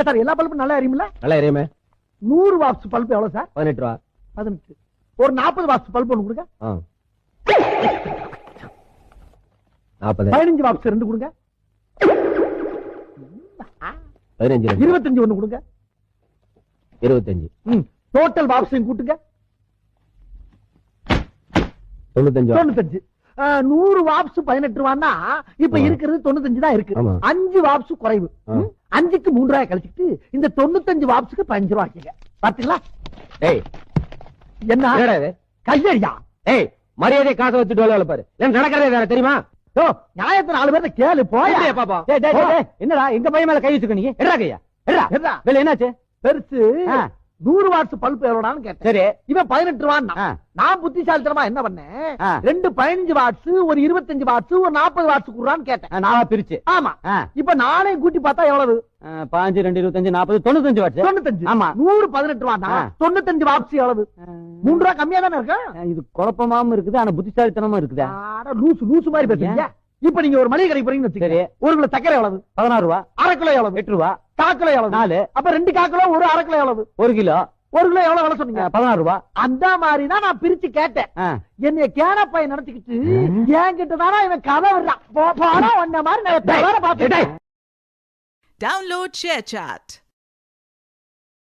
Sir எல்லா பல்பும் நல்லா எரியுமில்ல? நல்லா எரியுமே. 100 வாட்ஸ் பல்பு எவ்வளவு சார்? 18 ரூபா. 18. ஒரு 40 வாட்ஸ் பல்பு ஒண்ணு கொடுங்க. 40. 15 வாட்ஸ் 2 கொடுங்க. 15. 25 ஒண்ணு கொடுங்க. 25. டோட்டல் வாட்ஸையும் கூட்டுங்க. 95. 95. 100 வாட்ஸ் 18 ரூபான்னா இப்ப இருக்கிறது 95 தான் இருக்கு. 5 வாட்ஸ் குறைவு. 5க்கு 3 ரூபாய் கழிச்சிட்டு இந்த 95 வாட்ஸ்க்கு 15 ரூபாய் ஆக்கிங்க. பாத்தீங்களா? ஏய் என்ன கையடியா? ஏய் மரியாதை காசை வச்சுட்டு வேலை பாரு. நடக்கிறதே வேற தெரியுமா? நியாயத்தை 4 பேர்த்த கேளு போயா பாப்பா. என்னடா எங்க பையன் மேல கை வச்சுக்க நீங்க? எடா கையா எடா வேலை என்னாச்சு? பெருசு 100 வாட்ஸ் பல்ப் எவ்வளவுன்னு கேட்டேன். சரி இவன் 18 ரூபான்னா நான் புத்திசாலித்தனமா என்ன பண்ணேன், 2 15 வாட்ஸ், ஒரு 25 வாட்ஸ், ஒரு 40 வாட்ஸ் குடுறான்னு கேட்டேன். நாளா பிரிச்சு. ஆமா. இப்ப நானே கூட்டி பார்த்தா எவ்வளவு? 5 2 25 40 95 வாட்ஸ். 95. ஆமா. 100 18 ரூபான்னா 95 வாட்ஸ் எவ்வளவு? 3 ரூபாய் கம்மியா தானே இருக்கு. இது குழப்பமாவும் இருக்குது, ஆனா புத்திசாலித்தனமா இருக்குது. லூசு மாதிரி பேசுறீங்க. இப்ப நீங்க ஒரு மளிகை கடைக்கு போறீங்கன்னு வச்சுக்கோங்க. ஒரு கிலோ சக்கரை எவ்வளவு? 16 ரூபாய். அரை கிலோ எவ்வளவு? 8 ரூபாய். காக்கிலோ எவ்வளவு? 4. அப்ப 2 காக்கிலோ ஒரு அரை கிலோ எவ்வளவு? 1 கிலோ. 1 கிலோ எவ்வளவு சொன்னீங்க? 16 ரூபாய். அந்த மாதிரி தான் நான் பிரிச்சு கேட்டேன். என்னைய கேனப்பை நினைச்சுக்கிட்டு என்கிட்ட தானே இவன் கதை விடுறான். போனா ஒன்ன மாதிரி நான் வேற பாத்துட்டேன். Download ShareChat.